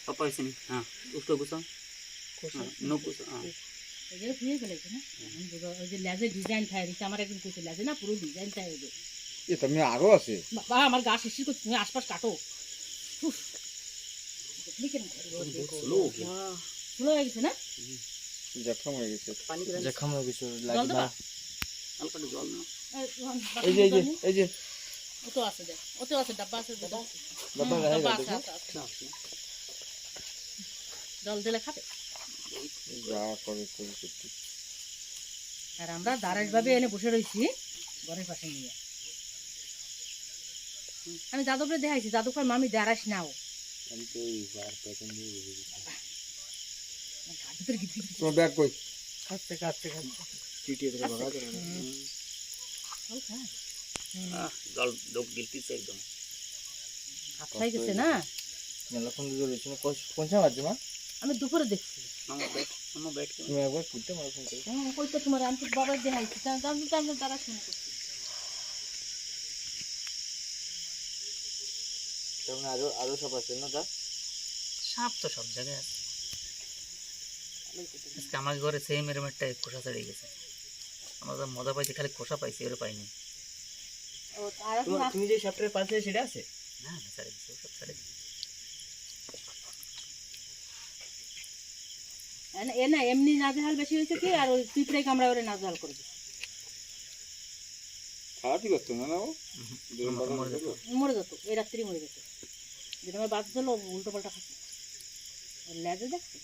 पापा ऐसे नहीं, हाँ उसको घुसाओ, नो घुसाओ, हाँ এগুলো ধুয়ে ফেলেছে না ওই যে লেজের ডিজাইন থাকে রিতা আমার একদিন কইছে লেজে না পুরো ডিজাইন থাকে ওই যে এটা আমি আরো আছে বাবা আমার গা শিশির করছে তুমি আশপাশ কাটো উফ, দেখলি কেন स्लो हो गया, স্লো হয়ে গেছে না জখম হয়ে গেছে पानी के জখম হয়ে গেছে জল দেবা हल्का सा जल ना, এই যে এই যে ও তো আছে দেখ ও তো আছে ডাব্বা আছে বাবা ডাব্বা রাখা আছে, দেখো আছে। জল দিলে খাবে যা করে করে করতে আর আমরা দারাজ ভাবে এনে বসে রইছি ঘরের পাশে নিয়ে আমি যাদবরে দেখাইছি যাদব কয় মামি দারাস নাও हम तो इस बार पैटर्न नहीं हुई, ভিতরে গিট গিট তোমার ব্যাগ কই কাটতে কাটতে কাটতে চিটিয়ে ধরে ভাগা ধরে জল খায় हाँ जल डूब गिरती से एकदम, আটকাই গেছে না মেলাক্ষণ ধরে রয়েছে না কোন সময় বাজছে মা আমি দুপুরে দেখছি हम बैठ के তুমি একবার ফুটতে মারা ফোন করে কই তো তোমার আমি তো বাবার দেখাইছি আমি দারাস মনে করছি তেমন আরো সব আছে না তা साफ तो सब जगह আছে আজকে আমার ঘরে সেই মেরমেটটা খোসা চড়ে গেছে, আমরা তো মজা পাইছি খালি খোসা পাইছি ওরা পাইনি, ও আর এখন তুমি যে চ্যাপ্টারের পাশে সেটা আছে না না ছাড়ে দিচ্ছে ওসব ছাড়ে দিচ্ছে, এ না এমনি নাজেহাল বেশি হয়েছে কি আর ওই পিঁপড়ে কামড়া ওরে নাজেহাল করে দিচ্ছে খারাপই করতো না না ও মরে যেত এই রাত্রি মরে যেত যেটা আমার বাদ দিল উল্টো পাল্টা খাচ্ছে লেজে দেখছি